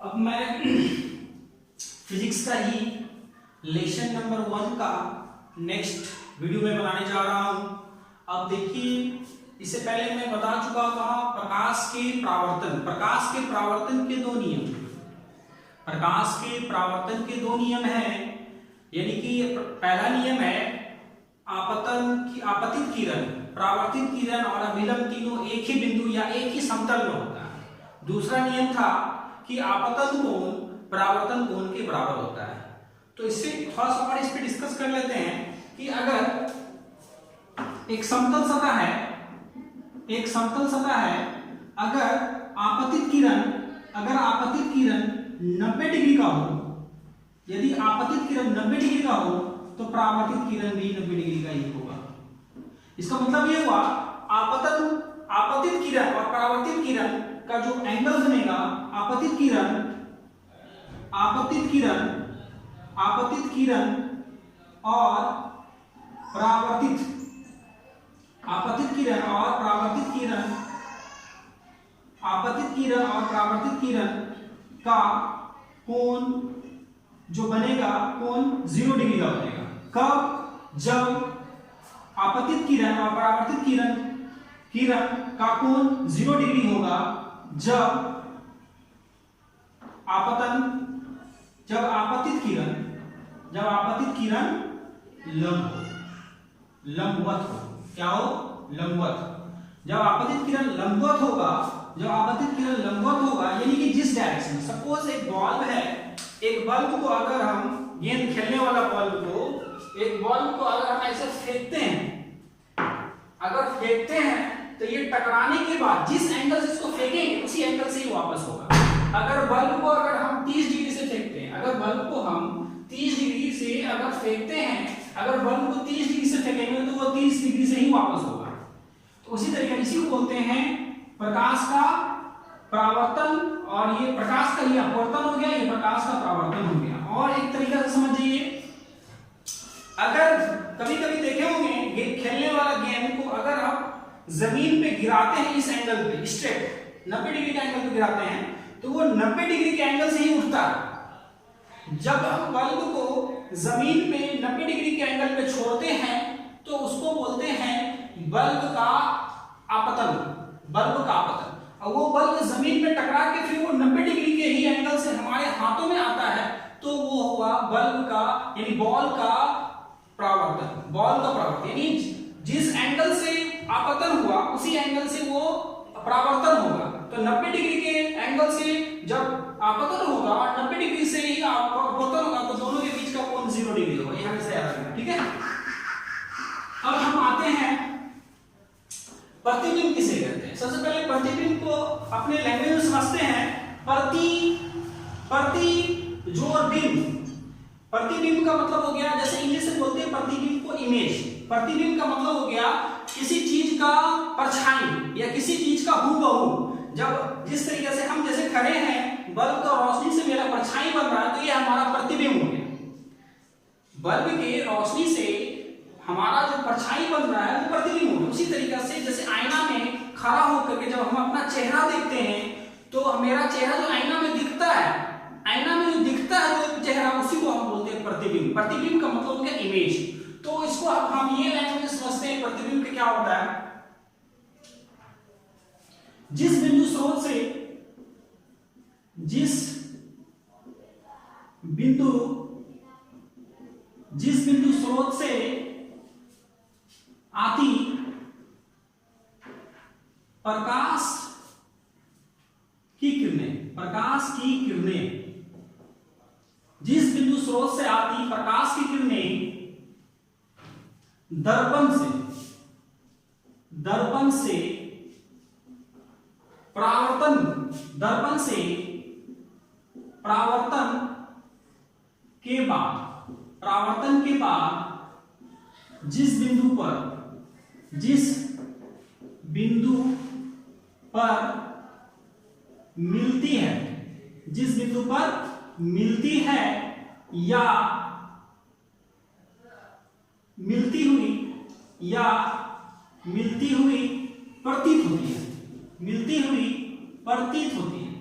अब मैं फिजिक्स का ही लेसन नंबर 1 का नेक्स्ट वीडियो में बनाने जा रहा हूं। अब देखिए, इससे पहले मैं बता चुका था प्रकाश के परावर्तन के दो नियम। प्रकाश के परावर्तन के दो नियम हैं, यानी कि पहला नियम है आपतित किरण, परावर्तित किरण और अभिलंब तीनों एक ही बिंदु या एक ही समतल में होता है। दूसरा नियम था कि आपतन कोण परावर्तन कोण के बराबर होता है। तो इससे थोड़ा सा और इस पे डिस्कस कर लेते हैं कि अगर एक समतल सतह है, अगर आपतित किरण 90 डिग्री का हो, यदि आपतित किरण 90 डिग्री का हो तो परावर्तित किरण भी 90 डिग्री का ही होगा। इसका मतलब ये हुआ आपतित किरण और परावर्तित किरण का जो एंगल बनेगा, आपतित किरण और परावर्तित किरण का कोण जो बनेगा, कोण 0 डिग्री का बनेगा। कब? जब आपतित किरण और परावर्तित किरण का कोण 0 डिग्री होगा, जब आपतित किरण लंबवत हो। क्या हो? लंबवत। जब आपतित किरण लंबवत होगा, यानी कि जिस डायरेक्शन, सपोज एक बल्ब है, एक बल्ब को अगर हम गेंद खेलने वाला एक बल्ब को अगर हम ऐसे फेंकते हैं, तो ये टकराने के बाद जिस एंगल से इसको फेंकेंगे उसी एंगल से ही वापस होगा। अगर बल्ब को हम 30 डिग्री से फेंकते हैं, अगर बल्ब को हम 30 डिग्री से अगर फेंकते हैं, अगर बल्ब को 30 डिग्री से फेंकेंगे तो वो 30 डिग्री से ही वापस होगा। तो उसी तरीके इसी को बोलते हैं प्रकाश का परावर्तन, और ये प्रकाश का ही अपवर्तन हो गया, ये प्रकाश का परावर्तन हो गया। और एक तरीका से समझिए, अगर कभी-कभी देखे होंगे खेलने वाला गेंद को अगर आप जमीन पे गिराते हैं, इस एंगल पे स्ट्रेट 90 डिग्री के एंगल पे गिराते हैं, तो वो 90 डिग्री के एंगल से ही उठता है। जब हम बल्ब को जमीन पे 90 डिग्री के एंगल पे छोड़ते हैं तो उसको बोलते हैं बल्ब का आपतन। और वो बल्ब जमीन पे टकरा के फिर वो 90 डिग्री के ही एंगल से हमारे हाथों में आता है, तो वो हुआ बल्ब का, यानी बॉल का परावर्तन। यानी जिस एंगल से आपतन हुआ उसी एंगल से वो परावर्तन होगा। तो 90 डिग्री के एंगल से जब आपतन होगा और 90 डिग्री से ही अपवर्तन होगा, तो दोनों के बीच का कोण 0 डिग्री होगा। ये हमेशा याद रखना, ठीक है। अब हम आते हैं प्रतिबिंब किसे कहते हैं। सबसे पहले प्रतिबिंब को अपने लैंग्वेज में समझते हैं। प्रतिबिंब का मतलब हो गया, जैसे इंग्लिश में बोलते हैं प्रतिबिंब को इमेज। प्रतिबिंब का मतलब हो गया किसी चीज का परछाई या किसी चीज का हूबहू। जब जिस तरीके से हम जैसे खड़े हैं, बल्ब का रोशनी से मेरा परछाई बन रहा है, तो ये हमारा प्रतिबिंब हो गया। बल्ब के रोशनी से हमारा जो परछाई बन रहा है वो प्रतिबिंब हो गया। उसी तरीके से जैसे आईना में खड़ा होकर के जब हम अपना चेहरा देखते हैं, तो मेरा चेहरा जो आईना में दिखता है जो चेहरा, उसी को हम बोलते हैं प्रतिबिंब। प्रतिबिंब का मतलब हो गया इमेज। तो इसको अब हम ये लैंग्वेज समझते हैं, प्रतिबिंब क्या होता है। जिस बिंदु स्रोत से आती प्रकाश की किरणें, जिस बिंदु स्रोत से आती प्रकाश की किरणें दर्पण से परावर्तन के बाद जिस बिंदु पर मिलती है या मिलती हुई प्रतीत होती है,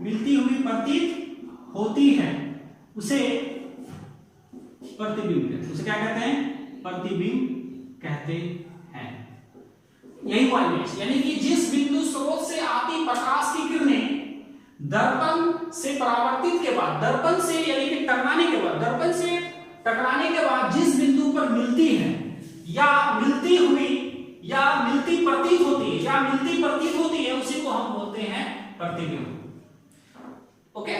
मिलती हुई प्रतीत होती है उसे प्रतिबिंब कहते हैं। उसे क्या कहते हैं? प्रतिबिंब कहते हैं। यही हुआ इमेज, यानी कि जिस बिंदु स्रोत से आती प्रकाश की किरणें दर्पण से परावर्तित के बाद, दर्पण से यानी कि टकराने के बाद, दर्पण से टकराने के बाद जिस बिंदु पर मिलती है या मिलती हुई या मिलती प्रतीत होती है या मिलती प्रतीत होती है, उसी को हम बोलते हैं प्रतिबिंब। ओके,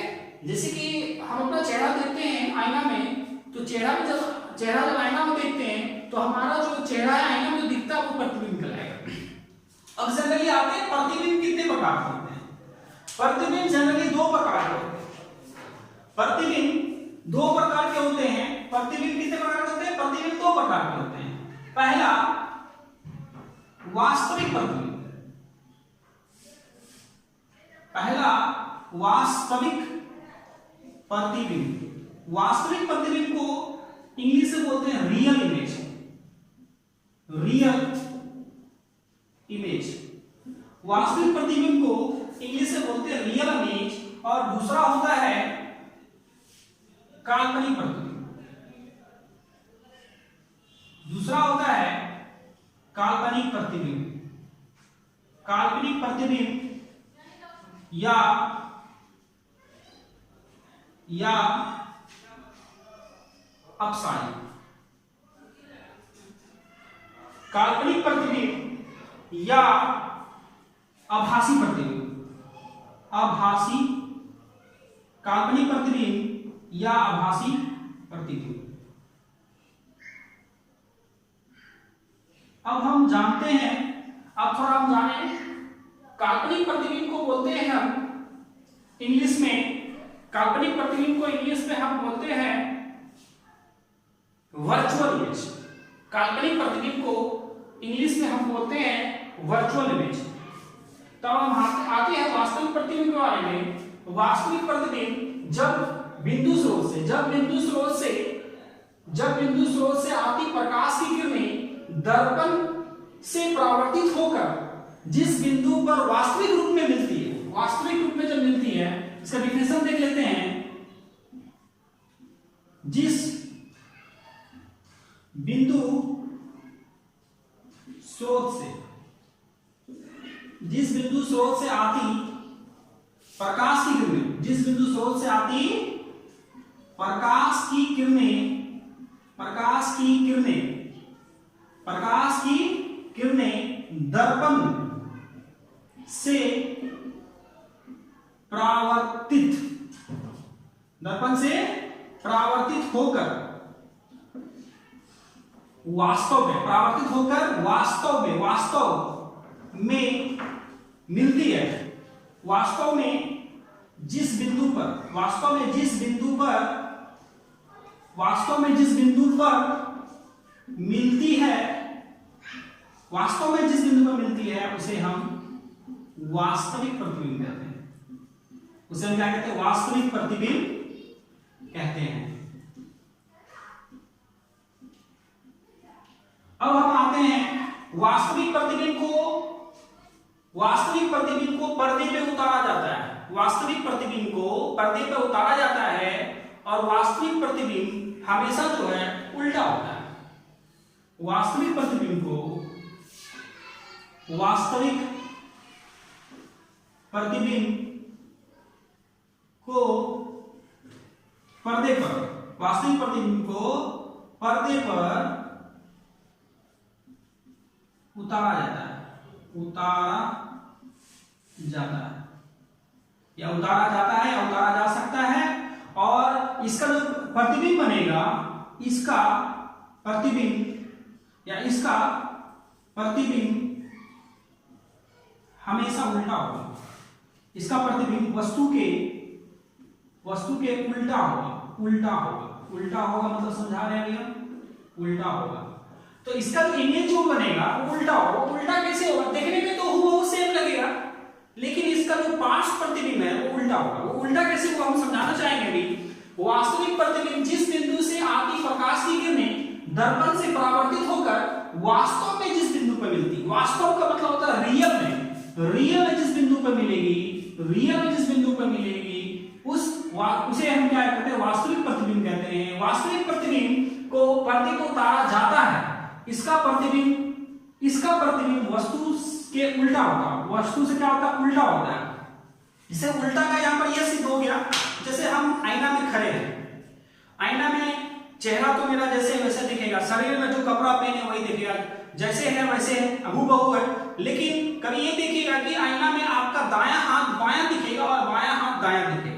जैसे कि हम अपना चेहरा देखते हैं आईना में, तो चेहरा जब आईना में देखते हैं तो हमारा जो चेहरा है आईना में जो दिखता है वो प्रतिबिंब कहलाएगा। अब जनरली आपके प्रतिबिंब कितने प्रकार के होते हैं? प्रतिबिंब जनरली दो प्रकार के होते हैं। प्रतिबिंब दो प्रकार के होते हैं। प्रतिबिंब कितने प्रकार के होते हैं? प्रतिबिंब दो प्रकार के होते हैं। पहला वास्तविक प्रतिबिंब, पहला वास्तविक प्रतिबिंब। वास्तविक प्रतिबिंब को इंग्लिश से बोलते हैं रियल इमेज, रियल इमेज। वास्तविक प्रतिबिंब को इंग्लिश से बोलते हैं रियल इमेज। और दूसरा होता है काल्पनिक प्रतिबिंब, दूसरा होता है काल्पनिक प्रतिबिंब। काल्पनिक प्रतिबिंब या अपसारी। काल्पनिक प्रतिबिंब या आभासी प्रतिबिंब, आभासी, काल्पनिक प्रतिबिंब या आभासी प्रतिबिंब। अब हम जानते हैं, अब थोड़ा हम जाने, काल्पनिक प्रतिबिंब को बोलते हैं हम इंग्लिश में, काल्पनिक प्रतिबिंब को इंग्लिश में हम बोलते हैं वर्चुअल इमेज। काल्पनिक प्रतिबिंब को इंग्लिश में हम बोलते हैं वर्चुअल इमेज। तब हम आते हैं वास्तविक प्रतिबिंब के बारे में। वास्तविक प्रतिबिंब जब बिंदु स्रोत से आती प्रकाश की किरणें दर्पण से परावर्तित होकर जिस बिंदु पर वास्तविक रूप में मिलती है, वास्तविक रूप में जब मिलती है, इसका डिफिनेशन देख लेते हैं। जिस बिंदु स्रोत से आती प्रकाश की किरणें, जिस बिंदु स्रोत से आती प्रकाश की किरणें दर्पण से परावर्तित होकर वास्तव में मिलती है। वास्तव में जिस बिंदु पर मिलती है उसे हम वास्तविक प्रतिबिंब कहते हैं। उसे हम क्या कहते हैं? वास्तविक प्रतिबिंब कहते हैं। अब हम आते हैं वास्तविक प्रतिबिंब को पर्दे पे उतारा जाता है। वास्तविक प्रतिबिंब को पर्दे पे उतारा जाता है और वास्तविक प्रतिबिंब हमेशा जो है उल्टा होता है। वास्तविक प्रतिबिंब को पर्दे पर उतारा जाता है या उतारा जा सकता है। और इसका जो प्रतिबिंब बनेगा, इसका प्रतिबिंब हमेशा उल्टा होगा। इसका प्रतिबिंब वस्तु के उल्टा होगा मतलब समझा रहे हैं भैया, उल्टा होगा। तो इसका जो इमेज जो बनेगा वो उल्टा होगा। उल्टा कैसे होगा? देखने में तो हूबहू सेम लगेगा, लेकिन इसका जो पार्श्व प्रतिबिंब है वो उल्टा होगा। वो उल्टा कैसे होगा हम समझाना चाहेंगे भी। वास्तविक प्रतिबिंब जिस बिंदु से आती प्रकाश की किरणें दर्पण से परावर्तित होकर वास्तव में जिस बिंदु पर मिलती, वास्तव का मतलब होता है रियल में जिस बिंदु पर मिलेगी रियल जिस बिंदु पर मिलेगी उसे हम क्या कहते हैं, वास्तविक प्रतिबिंब कहते हैं। वास्तविक प्रतिबिंब को पर्दे को उतारा जाता है, इसका प्रतिबिंब वस्तु के उल्टा होता है, वस्तु से क्या होता है, उल्टा होता है। इसे उल्टा का यहाँ पर यह सिद्ध हो गया, जैसे हम आईना में खड़े हैं, आईना में चेहरा तो मेरा जैसे वैसे दिखेगा, शरीर में जो कपड़ा पहने वही दिखेगा, जैसे है वैसे है, हूबहू है। लेकिन कभी ये देखिएगा कि आईना में आपका दायां हाथ बायां दिखेगा और बायां हाथ दायां दिखेगा।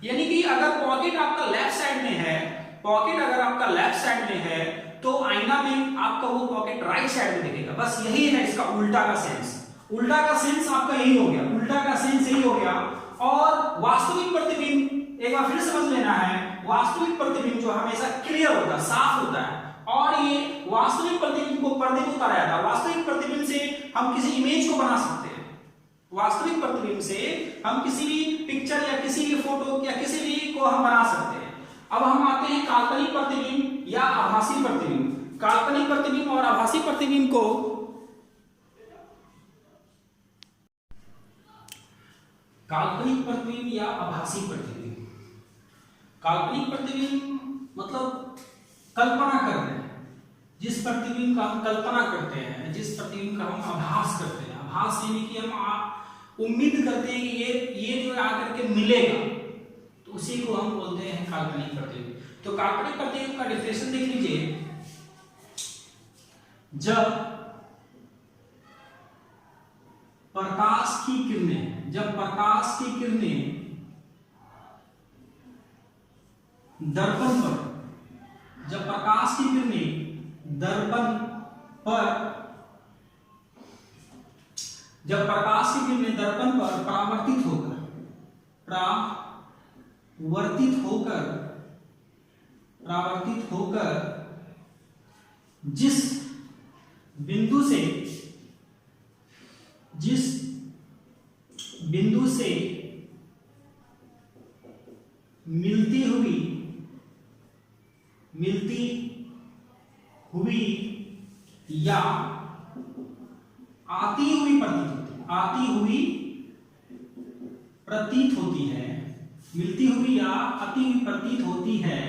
यानी कि अगर पॉकेट आपका लेफ्ट साइड में है, पॉकेट अगर आपका लेफ्ट साइड में है तो आईना में आपका वो पॉकेट राइट साइड में दिखेगा। बस यही है इसका उल्टा का सेंस। उल्टा का सेंस आपका यही हो गया, उल्टा का सेंस यही हो गया। और वास्तविक प्रतिबिंब एक बार फिर समझ लेना है, वास्तविक प्रतिबिंब जो हमेशा क्लियर होता है, साफ होता है। और ये वास्तविक प्रतिबिंब को पर्दे को उतारा जाता है। वास्तविक प्रतिबिंब से हम किसी इमेज को बना सकते हैं, वास्तविक प्रतिबिंब से हम किसी भी पिक्चर या किसी भी फोटो या किसी भी को हम बना सकते हैं। अब हम आते हैं काल्पनिक प्रतिबिंब या आभासी प्रतिबिंब। काल्पनिक प्रतिबिंब और आभासी प्रतिबिंब को काल्पनिक प्रतिबिंब या आभासी प्रतिबिंब, काल्पनिक प्रतिबिंब मतलब कल्पना कर रहे हैं, जिस प्रतिबिंब का हम कल्पना करते हैं, जिस प्रतिबिंब का हम आभास करते हैं। आभास यानी कि हम उम्मीद करते हैं कि ये जो आकर के मिलेगा, तो उसी को हम बोलते हैं काल्पनिक प्रतिबिंब। तो काल्पनिक प्रतिबिंब का डेफिनेशन देख लीजिए, जब प्रकाश की किरणें, जब प्रकाश की किरणें दर्पण पर, जब प्रकाश की किरणें दर्पण पर, जब प्रकाश की किरणें दर्पण पर परावर्तित होकर जिस बिंदु से मिलती हुई या आती हुई प्रतीत होती है, मिलती हुई या आती हुई प्रतीत होती है,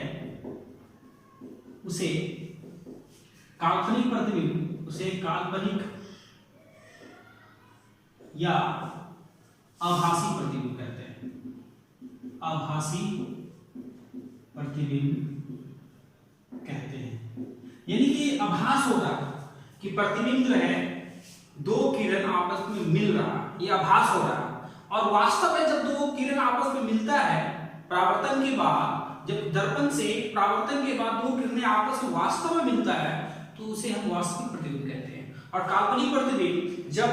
उसे काल्पनिक प्रतिबिंब, उसे काल्पनिक या आभासी प्रतिबिंब कहते हैं। आभासी प्रतिबिंब कहते हैं। यानी कि आभास होगा कि प्रतिबिंब जो है दो किरण आपस में मिल रहा, ये आभास हो रहा। और वास्तव में जब दो किरण आपस में मिलता है परावर्तन के बाद, जब दर्पण से परावर्तन के बाद दो किरणें आपस में वास्तव में मिलता है, तो उसे हम वास्तविक प्रतिबिंब कहते हैं। और काल्पनिक प्रतिबिंब जब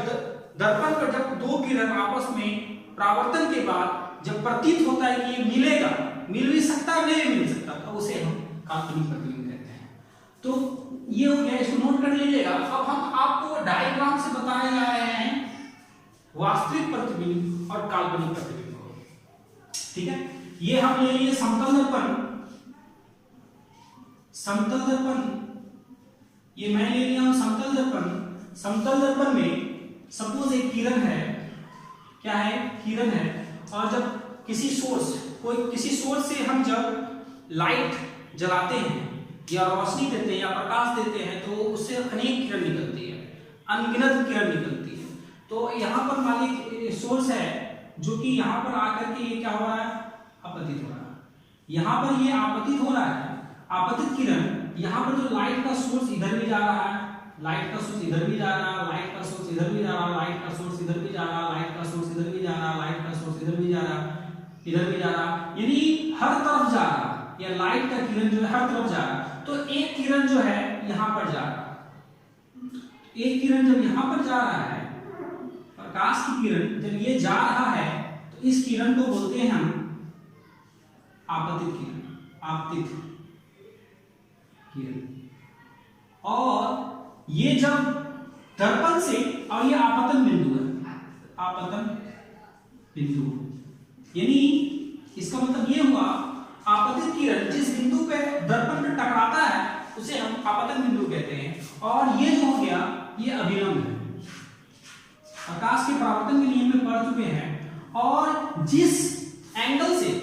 दर्पण पर जब दो किरण आपस में परावर्तन के बाद जब प्रतीत होता है कि ये मिलेगा, मिल भी सकता है, नहीं मिल सकता, तो उसे हम काल्पनिक प्रतिबिंब कहते हैं। तो ये हो गया, इसको नोट कर लीजिएगा। अब हम आपको डायग्राम से बताने जा रहे हैं वास्तविक प्रतिबिंब और काल्पनिक प्रतिबिंब को, ठीक है। ये हम ले लिए समतल दर्पण, ये मैं ले लिया हूं समतल दर्पण। समतल दर्पण में सपोज एक किरण है, क्या है, किरण है। और जब किसी सोर्स से हम जब लाइट जलाते हैं या रोशनी देते हैं या प्रकाश देते हैं, तो उससे अनेक किरण निकलती है, अनगिनत किरण निकलती है। तो यहाँ पर मान लीजिए सोर्स है जो कि यहाँ पर आकर के ये क्या हो रहा है, आपतित हो रहा है। यहाँ पर ये आपतित हो रहा है, आपतित किरण। यहाँ पर जो लाइट का सोर्स इधर भी जा रहा है, लाइट का सोर्स इधर भी जा रहा है, लाइट का सोर्स इधर भी जा रहा है, लाइट का सोर्स इधर भी जा रहा है, लाइट का सोर्स इधर भी जा रहा है, लाइट का सोर्स इधर भी जा रहा है, इधर भी जा रहा है, यानी हर तरफ जा रहा है। या लाइट का किरण जो है हर तरफ जा रहा है। तो एक किरण जो है यहाँ पर जा रहा है, एक किरण जब यहाँ पर जा रहा है, प्रकाश की किरण जब ये जा रहा है, तो इस किरण को बोलते हैं हम आपतित किरण, आपतित किरण। और ये जब दर्पण से, और ये आपतन बिंदु है, आपतन बिंदु, यानी इसका मतलब ये हुआ आपतित किरण जिस बिंदु पे दर्पण पे टकराता है उसे हम आपतन बिंदु कहते हैं। और ये जो हो गया ये अभिलंब है। प्रकाश के परावर्तन के नियम में पढ़ चुके हैं। और जिस एंगल से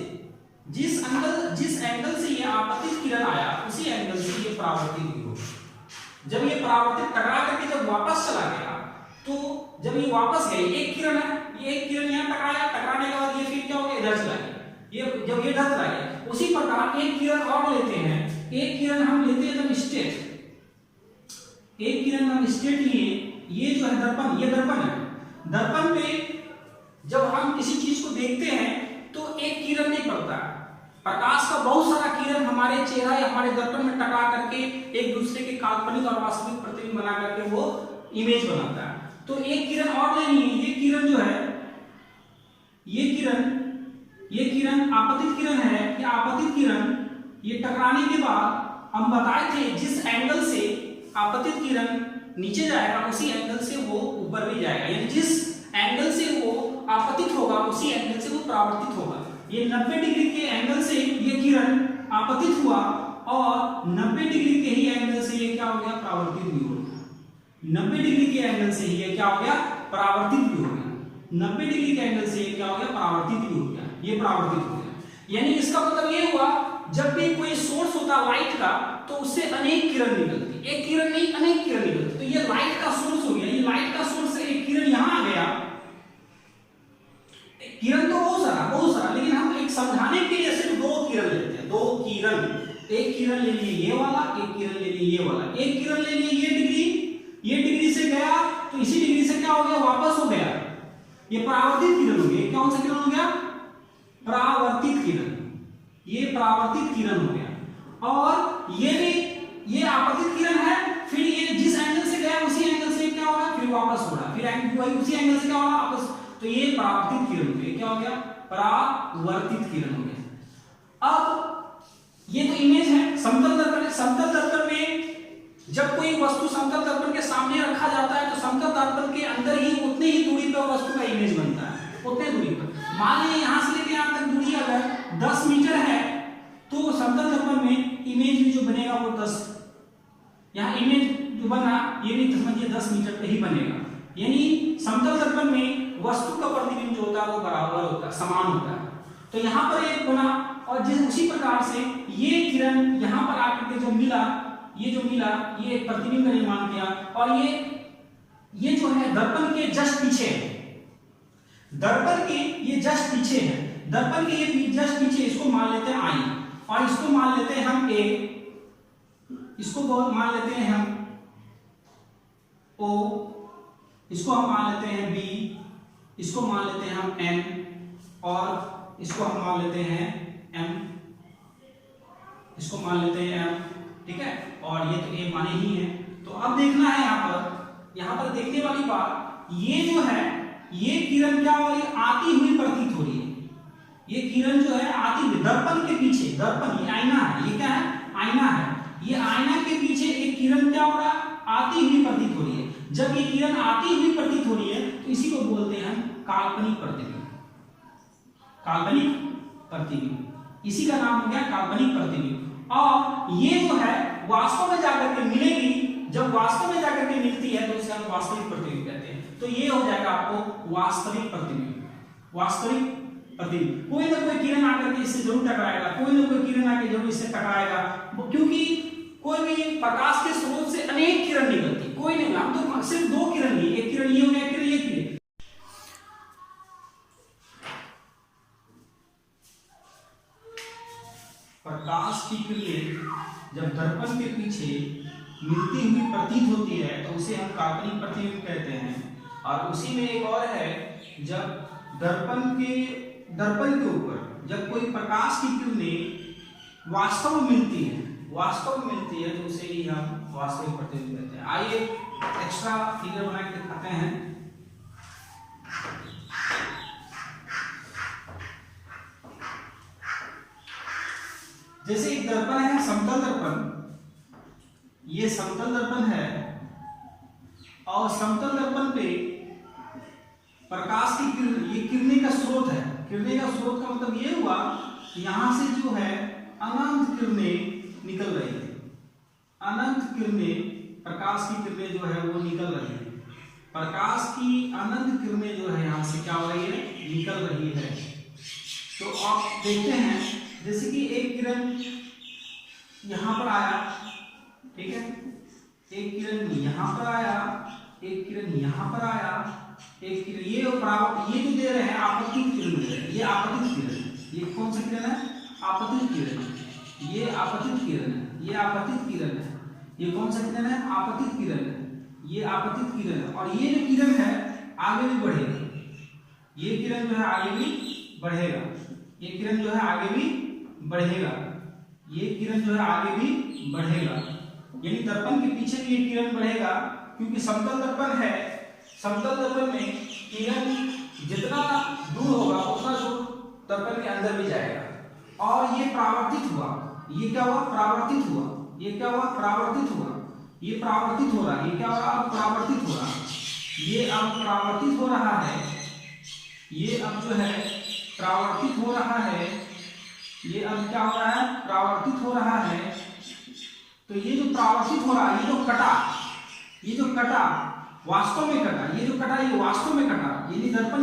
ये आपतित किरण आया उसी एंगल से ये परावर्तित भी होगा। जब ये परावर्तित टकरा करके जब वापस चला गया, तो जब ये वापस गई, एक किरण है, ये एक किरण यहाँ टकराया, टकराने के बाद ये फिर क्या हो गया, इधर चला गया। ये जब ये इधर चला गया, उसी प्रकार एक किरण और लेते हैं, एक किरण हम लेते हैं जब स्टेट, एक किरण हम स्टेट लिए, ये जो है दर्पण, ये दर्पण है। दर्पण पे जब हम किसी चीज को देखते हैं तो एक किरण नहीं पड़ता, प्रकाश का बहुत सारा किरण हमारे चेहरा या हमारे दर्पण में टकरा करके एक दूसरे के काल्पनिक और वास्तविक प्रतिबिंब बना करके वो इमेज बनाता है। तो एक किरण और लेनी है, ये किरण जो है, ये किरण आपतित किरण है। ये आपतित किरण ये टकराने के बाद हम बताए थे जिस एंगल से आपतित किरण नीचे जाएगा उसी एंगल से वो ऊपर भी जाएगा, यानी जिस एंगल से वो आपतित होगा उसी एंगल से वो परावर्तित होगा। ये 90 डिग्री के एंगल से ये किरण आपतित हुआ और 90 डिग्री के ही एंगल से ये क्या हो गया, परावर्तित भी हो गया। 90 डिग्री के एंगल से ये क्या हो गया, परावर्तित भी हो गया। 90 डिग्री के एंगल से ये क्या हो गया, परावर्तित भी हो गया, ये परावर्तित हो गया। यानी इसका मतलब ये हुआ जब भी कोई सोर्स होता लाइट का तो उससे अनेक किरण निकलती, एक किरण नहीं अनेक किरण निकलती। तो ये लाइट का सोर्स हो गया, ये लाइट का सोर्स से एक किरण यहां आ गया, किरण तो बहुत सारा, लेकिन हम एक समझाने के लिए सिर्फ 2 किरण लेते हैं, 2 किरण। एक किरण ले लिए ये वाला, एक किरण ले लिए ये वाला, एक किरण ले लिए ये डिग्री से गया तो इसी डिग्री से क्या हो गया, वापस हो गया, ये परावर्तित किरण हो गया। कौन सा किरण हो गया, परावर्तित किरण, ये परावर्तित किरण हो गया। और ये भी ये आपतित किरण है, फिर ये जिस एंगल से गया उसी एंगल से क्या होगा, फिर वापस हो रहा, फिर उसी एंगल से क्या होगा, वापस। तो ये परावर्तित किरण हो गया, क्या हो गया, परावर्तित किरण हो गया। अब ये तो इमेज है, समतल दर्पण है। समतल दर्पण में जब कोई वस्तु समतल दर्पण के सामने रखा जाता है तो समतल दर्पण के अंदर ही उतनी ही दूरी पर वस्तु का इमेज बनता है, उतने दूरी पर। मान लीजिए यहां से लेके यहां तक दूरी अगर 10 मीटर है तो समतल दर्पण में इमेज भी जो बनेगा वो 10, यहाँ इमेज जो बना ये भी समझिए 10 मीटर पे ही बनेगा। यानी समतल दर्पण में वस्तु का प्रतिबिंब जो होता है वो बराबर होता है, समान होता है। तो यहाँ पर एक बना और जिस उसी प्रकार से ये किरण यहाँ पर आकर के जो मिला, ये प्रतिबिंब का निर्माण किया। और ये जो है दर्पण के जस्ट पीछे है, दर्पण के ये जस्ट पीछे है, दर्पण के ये जस्ट पीछे, इसको मान लेते हैं आई, और इसको मान लेते हैं हम ए, इसको मान लेते हैं हम ओ, इसको हम मान लेते हैं बी, इसको मान लेते हैं हम एन, और इसको हम मान लेते हैं एम, इसको मान लेते हैं एम, ठीक है। और ये तो ए माने ही है। तो अब देखना है यहाँ पर देखने वाली बात, ये जो है ये किरण क्या हो रही है, आती हुई प्रतीत हो रही है। ये किरण जो है आती हुई दर्पण के पीछे, दर्पण ये आईना है, ये क्या है, आईना है। ये आईना के पीछे एक किरण क्या हो रहा है, आती हुई प्रतीत हो रही है। जब ये किरण आती हुई प्रतीत हो रही है तो इसी को बोलते हैं काल्पनिक प्रतिबिंब, काल्पनिक प्रतिबिंब, इसी का नाम हो गया काल्पनिक प्रतिबिंब। और ये जो है वास्तव में जाकर के मिलेगी, जब वास्तव में जाकर के मिलती है तो इसे हम वास्तविक प्रतिबिंब कहते हैं। तो ये हो जाएगा आपको वास्तविक प्रतिबिंब, वास्तविक प्रतिबिंब। कोई ना कोई किरण आकर के इससे जरूर टकराएगा, कोई ना कोई किरण आकर जरूर इससे टकराएगा, क्योंकि कोई भी प्रकाश के स्रोत से अनेक किरण निकलती, कोई नहीं, हम तो सिर्फ 2 किरण लिए, एक किरण ये हो गया, एक किरण ये किरण। प्रकाश की किरणें जब दर्पण के पीछे मिलती हुई प्रतीत होती है तो उसे हम काल्पनिक प्रतिबिंब कहते हैं। और उसी में एक और है, जब दर्पण के ऊपर जब कोई प्रकाश की किरणें वास्तव में मिलती है तो उसे ही हम वास्तविक प्रतिबिंब कहते हैं। आइए एक्स्ट्रा फिगर बना के दिखाते हैं। जैसे एक दर्पण है, समतल दर्पण, ये समतल दर्पण है, और समतल दर्पण पे प्रकाश की किरण, ये किरणें का स्रोत है। किरणें का स्रोत का मतलब ये हुआ कि यहां से जो है अनंत किरणें निकल रही है, अनंत किरणें, प्रकाश की किरणें जो है वो निकल रही है। प्रकाश की अनंत किरणें जो है यहाँ से क्या हो रही है, निकल रही है। तो आप देखते हैं जैसे कि एक किरण यहाँ पर आया, ठीक है, एक किरण यहाँ पर आया, एक किरण यहाँ पर आया, एक किरण ये जो दे रहे हैं आपतित किरण दे रहे हैं, ये आपतित किरण है। ये कौन सा किरण है, आपतित किरण, ये आपतित किरण है, ये आपतित किरण है। ये कौन सा किरण है, आपतित किरण है, ये आपतित किरण है। और ये जो किरण है आगे भी बढ़ेगा, ये किरण जो है आगे भी बढ़ेगा, ये किरण जो है आगे भी बढ़ेगा, ये किरण जो है आगे भी बढ़ेगा। यानी दर्पण के पीछे भी ये किरण बढ़ेगा, क्योंकि समतल दर्पण है, समतल दर्पण में किरण जितना दूर होगा उतना दूर दर्पण के अंदर भी जाएगा। और ये परावर्तित हुआ, ये क्या हुआ, परावर्तित हुआ, ये क्या हुआ, परावर्तित हुआ, ये परावर्तित हो रहा है, ये क्या हो रहा है, परावर्तित हो रहा है, ये अब परावर्तित हो रहा है, ये अब जो है परावर्तित हो रहा है, ये अब क्या हो रहा है, परावर्तित हो रहा है। तो ये जो परावर्तित हो रहा है, ये जो कटा, ये जो कटा वास्तव में कटा, ये जो कटा ये वास्तव में कटा, यानी दर्पण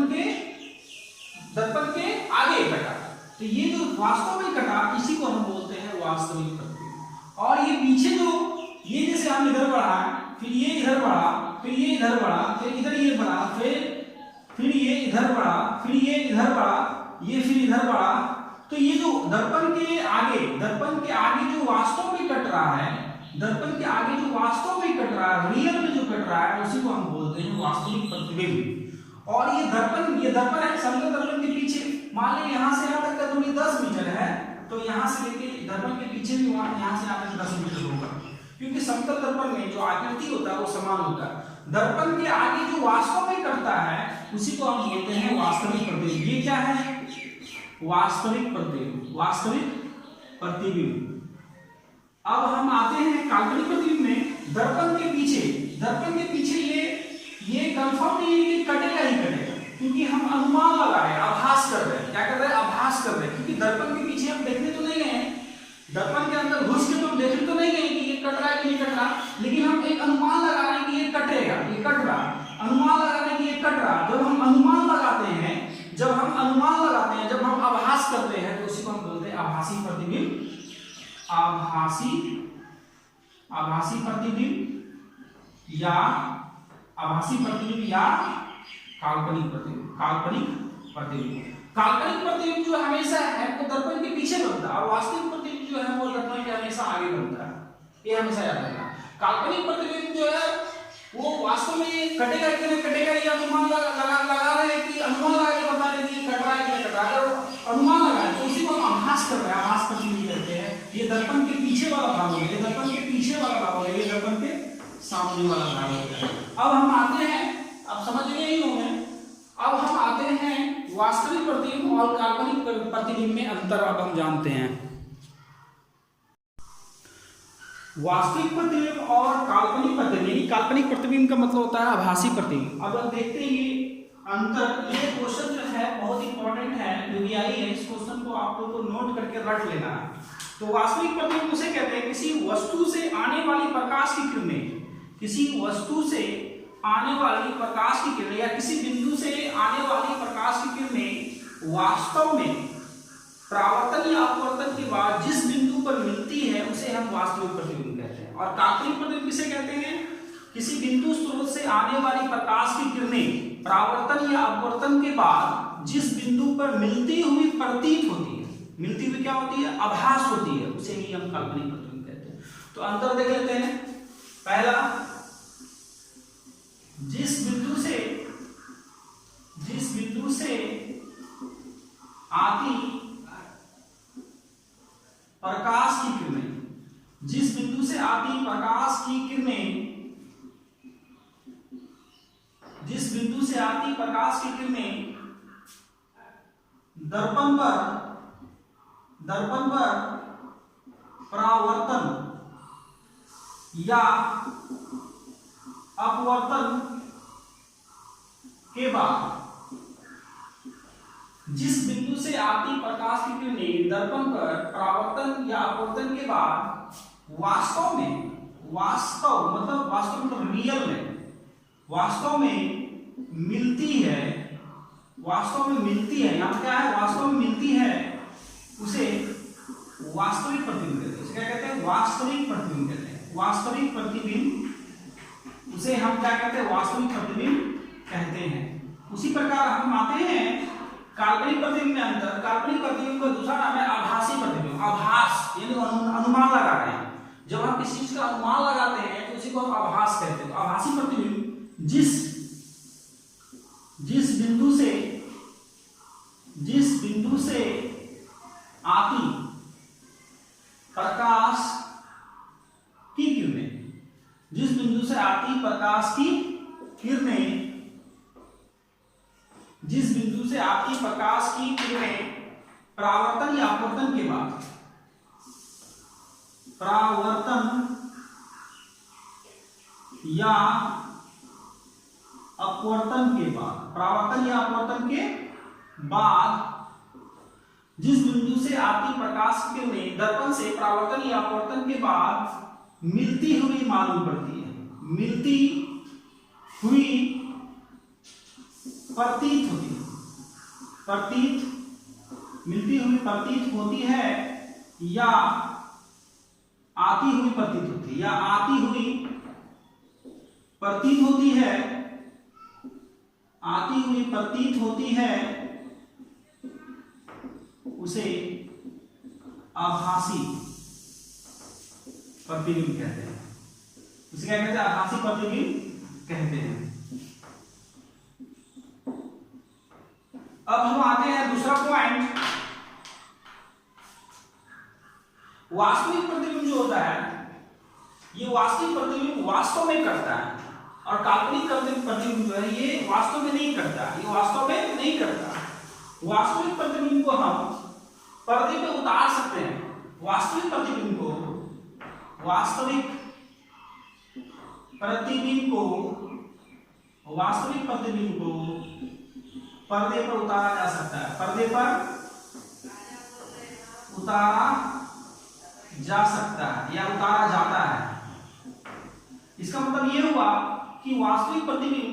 के आगे कटा। तो ये जो वास्तव में कटा इसी को हम बोलते हैं वास्तविक प्रतिबिंब। और ये पीछे जो ये जैसे हम इधर बढ़ा, फिर ये इधर बढ़ा, फिर ये इधर बढ़ा, फिर इधर ये बढ़ा, फिर ये इधर बढ़ा, फिर ये इधर बढ़ा, ये फिर इधर बढ़ा। तो ये जो दर्पण के आगे जो वास्तव में कट रहा है, दर्पण के आगे जो वास्तव में कट रहा है, रियल में जो कट रहा है, उसी को हम बोलते हैं वास्तविक प्रतिबिंब। और ये दर्पण है, समतल दर्पण के पीछे मान लीजिए यहाँ से यहाँ तक का दूरी 10 मीटर है, तो यहाँ से लेके दर्पण के पीछे भी यहाँ से यहाँ तक 10 मीटर होगा, क्योंकि समतल दर्पण में जो आकृति होता है वो समान होता है। दर्पण के आगे जो वास्तव में कटता है उसी को हम बोलते हैं वास्तविक प्रतिबिंब। ये क्या है, वास्तविक प्रतिबिंब, वास्तविक प्रतिबिंब। अब हम आते हैं काल्पनिक प्रतिबिंब में। दर्पण के पीछे ये कंफर्म नहीं है कि कटेगा ही कटेगा, क्योंकि हम अनुमान लगा रहे हैं, आभास कर रहे हैं। क्या कर रहे हैं, आभास कर रहे हैं, क्योंकि दर्पण के पीछे हम देखने तो नहीं गए, दर्पण के अंदर घुस के तो हम देखने तो नहीं गए कि ये कट रहा है कि नहीं कट रहा, लेकिन हम एक अनुमान लगा रहे हैं कि ये कटेगा, ये कट रहा, अनुमान लगा रहे हैं कि ये कट रहा। जब हम अनुमान लगाते हैं, जब हम आभास करते हैं, तो उसी को हम बोलते हैं आभासी प्रतिबिंब, आभासी प्रतिबिंब या काल्पनिक प्रतिबिंब। काल्पनिक प्रतिबिंब जो हमेशा है वो दर्पण के पीछे बनता है, और वास्तविक प्रतिबिंब जो है वो दर्पण के हमेशा आगे बनता है। ये हमेशा याद रखना। काल्पनिक प्रतिबिंब जो है वो वास्तव में कटेगा कि नहीं कटेगा, ये अनुमान लगा रहे हैं कि अनुमान लगा के बता रहे हैं कि कट रहा है कि नहीं कट रहा है। अगर अनुमान लगाए तो उसी को हम आभास कर रहे हैं, आभास प्रतिबिंब कहते हैं। ये दर्पण के पीछे वाला भाग हो गया, ये दर्पण के पीछे वाला भाग हो गया, ये दर्पण के सामने वाला भाग हो गया। अब हम आते हैं, अब समझ गए ही होंगे, अब हम आते हैं वास्तविक प्रतिबिंब और काल्पनिक प्रतिबिंब में अंतर अब हम जानते हैं। वास्तविक प्रतिबिंब और काल्पनिक प्रतिबिंब, यानी काल्पनिक प्रतिबिंब का मतलब होता है आभासी प्रतिबिंब। अब हम देखते हैं ये अंतर। ये क्वेश्चन जो है बहुत इंपॉर्टेंट है, वीवीआई है, इस क्वेश्चन को आप लोग को नोट करके रख लेना है। तो वास्तविक प्रतिबिंब उसे कहते हैं किसी वस्तु से आने वाली प्रकाश की किरणें, किसी वस्तु से आने वाली प्रकाश की किरणें या किसी बिंदु से आने वाली प्रकाश की किरणें वास्तव में परावर्तन या अपवर्तन के बाद जिस बिंदु पर मिलती है उसे हम वास्तविक प्रतिबिंब कहते हैं। और काल्पनिक प्रतिबिंब किसे कहते हैं, किसी बिंदु स्रोत से आने वाली प्रकाश की किरणें परावर्तन या अपवर्तन के बाद जिस बिंदु पर मिलती हुई प्रतीत होती है, मिलती हुई क्या होती है, आभास होती है, उसे ही हम काल्पनिक प्रतिबिंब कहते हैं। तो अंतर देख लेते हैं। पहला, जिस बिंदु से आती प्रकाश की किरणें, जिस बिंदु से आती प्रकाश की किरणें, जिस बिंदु से आती प्रकाश की किरणें दर्पण पर परावर्तन या अपवर्तन के बाद, जिस बिंदु से आती प्रकाश की किरणें दर्पण पर परावर्तन या अपवर्तन के बाद वास्तव मतलब रियल में वास्तव में मिलती है, वास्तव में मिलती है, यहाँ क्या है, वास्तव में मिलती है, उसे वास्तविक प्रतिबिंब कहते हैं। उसे क्या कहते हैं, वास्तविक प्रतिबिंब कहते हैं। वास्तविक प्रतिबिंब, उसे हम क्या कहते हैं, वास्तविक प्रतिबिंब कहते हैं। उसी प्रकार हम आते हैं काल्पनिक प्रतिबिंब में अंतर। काल्पनिक प्रतिबिंब का दूसरा नाम है आभासी प्रतिबिंब। आभास यानी अनुमान लगा रहे हैं। जब हम किसी चीज का अनुमान लगाते हैं तो उसी को हम आभास कहते हैं। तो आभासी प्रतिबिंब जिस बिंदु से आती प्रकाश की किरणें, जिस बिंदु से आती प्रकाश की किरणें, जिस बिंदु से आती प्रकाश की किरणें परावर्तन या अपवर्तन के बाद, परावर्तन या अपवर्तन के बाद, परावर्तन या अपवर्तन के बाद जिस बिंदु से आती प्रकाश की किरणें दर्पण से परावर्तन या अपवर्तन के बाद मिलती हुई मालूम पड़ती है, मिलती हुई प्रतीत होती है, मिलती हुई प्रतीत होती है या आती हुई प्रतीत होती है, या आती हुई प्रतीत होती है, आती हुई प्रतीत होती है, उसे आभासी प्रतिबिंब कहते हैं। उसे क्या कहते हैं, आभासी प्रतिबिंब कहते हैं। अब हम आते हैं दूसरा पॉइंट, वास्तविक प्रतिबिंब जो होता है, ये वास्तविक प्रतिबिंब वास्तव में करता है, और काल्पनिक प्रतिबिंब जो है ये वास्तव में नहीं करता, ये वास्तव में नहीं करता। वास्तविक प्रतिबिंब को हम पर्दे पे उतार सकते हैं। वास्तविक प्रतिबिंब को पर्दे पर उतारा जा सकता है, पर्दे पर उतारा जा सकता है या उतारा जाता है। इसका मतलब ये हुआ कि वास्तविक प्रतिबिंब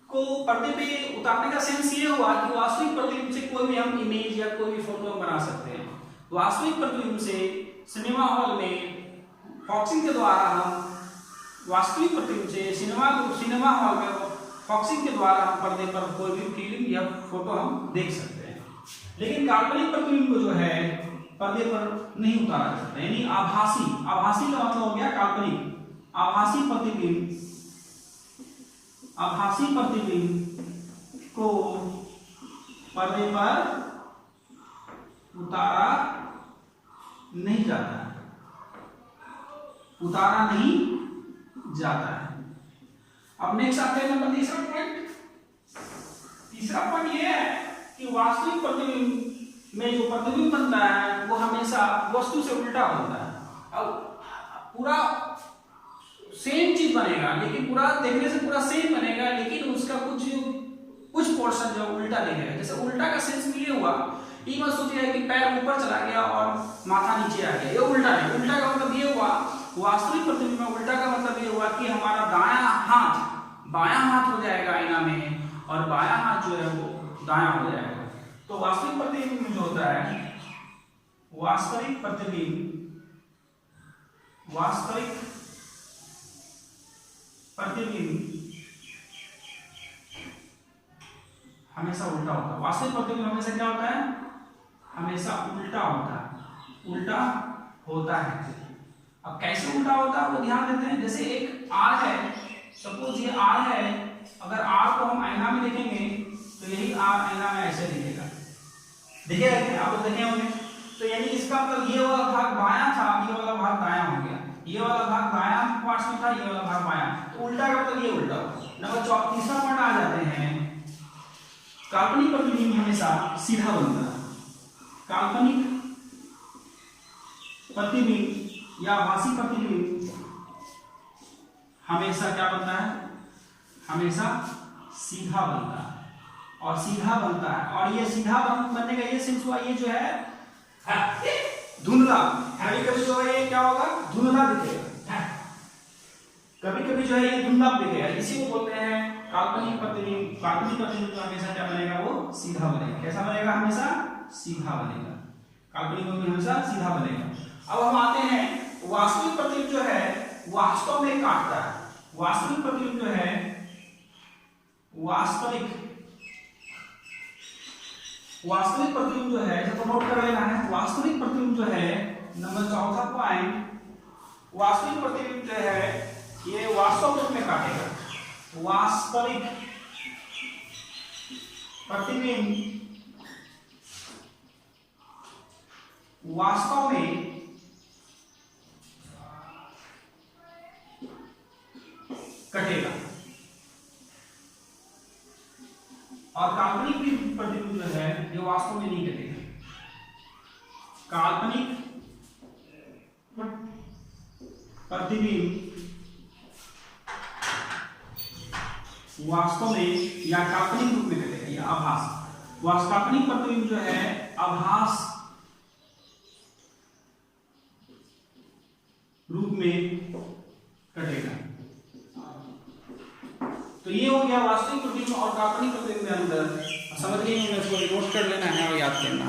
को पर्दे पे उतारने का सेंस ये हुआ कि वास्तविक प्रतिबिंब से कोई भी हम इमेज या कोई भी फोटो बना सकते हैं। वास्तविक प्रतिबिंब से सिनेमा हॉल में फॉक्सिंग के द्वारा हम, वास्तविक प्रतिबिंब से सिनेमा हॉल में फॉक्सिंग के द्वारा हम पर्दे पर कोई भी फिल्म या फोटो हम देख सकते हैं। लेकिन काल्पनिक प्रतिबिंब को जो है पर्दे पर नहीं उतारा जा सकता, यानी आभासी, आभासी का मतलब हो गया काल्पनिक। आभासी प्रतिबिंब को पर्दे पर उतारा नहीं जाता है, उतारा नहीं जाता है। अब नेक्स्ट आते हैं नंबर तीसरा पॉइंट। तीसरा पॉइंट ये है कि वास्तविक प्रतिबिंब में जो प्रतिबिंब बनता है वो हमेशा वस्तु से उल्टा बनता है। अब पूरा सेम चीज बनेगा, लेकिन पूरा देखने से पूरा सेम बनेगा, लेकिन उसका कुछ पोर्शन जो उल्टा दिखेगा। जैसे उल्टा का सेंस में ये हुआ, ये मत सोचिए कि पैर ऊपर चला गया और माथा नीचे आ गया, ये उल्टा है। उल्टा का मतलब ये हुआ, वास्तविक प्रतिबिंब में उल्टा का मतलब ये हुआ कि हमारा दायां हाथ बायां हाथ हो जाएगा आईना में, और बायां हाथ जो है वो दायां हो जाएगा। तो वास्तविक प्रतिबिंब में जो होता है, वास्तविक प्रतिबिंब हमेशा उल्टा होता है। वास्तविक प्रतिबिंब हमेशा क्या होता है, हमेशा उल्टा होता है, उल्टा होता है। अब कैसे उल्टा होता है वो ध्यान देते हैं। जैसे एक आर है, सपोज ये आर है, अगर आर को हम आईना में देखेंगे तो यही आर आईना में ऐसे दिखेगा, दिखेगा क्या, आप देखे होंगे। तो यानी इसका मतलब ये वाला भाग बायां था, ये वाला भाग दायां हो गया, ये वाला भाग दायां पार्ट में था, ये वाला भाग बायां। तो उल्टा का मतलब ये उल्टा होगा। नंबर तीसरा पॉइंट आ जाते हैं, काल्पनिक प्रतिबिंब हमेशा सीधा बनता है। काल्पनिक प्रतिबिंब या आभासी प्रतिबिंब हमेशा क्या बनता है, हमेशा सीधा बनता है, और सीधा बनता है। और ये सीधा बनने का ये सेंस हुआ, ये जो है धुंधला, कभी कभी जो है ये क्या होगा, धुंधला दिखेगा, कभी कभी जो है ये धुंधला दिखेगा, इसी को बोलते हैं काल्पनिक प्रतिबिंब। काल्पनिक प्रतिबिंब तो हमेशा क्या बनेगा, वो सीधा बनेगा। कैसा बनेगा, हमेशा सीधा बनेगा। काल्पनिक प्रतिबिंब हमेशा सीधा बनेगा। अब हम आते हैं वास्तविक प्रतिबिंब जो है वास्तव में काटता है। वास्तविक प्रतिबिंब जो है वास्तविक प्रतिबिंब जो है, इसको नोट कर लेना है। वास्तविक प्रतिबिंब जो है नंबर चौथा पॉइंट, वास्तविक प्रतिबिंब जो है ये वास्तव रूप में काटेगा। वास्तविक प्रतिबिंब वास्तव में कटेगा और काल्पनिक प्रतिबिंब जो है ये वास्तव में नहीं कटेगा। काल्पनिक प्रतिबिंब वास्तव में या काल्पनिक रूप में कटेगा, या आभास। काल्पनिक प्रतिबिंब जो है आभास रूप में कटेगा। तो ये हो गया वास्तविक प्रतिबिंब और काल्पनिक प्रतिबिंब में अंतर। समझ गए, इसको नोट कर लेना है और याद करना।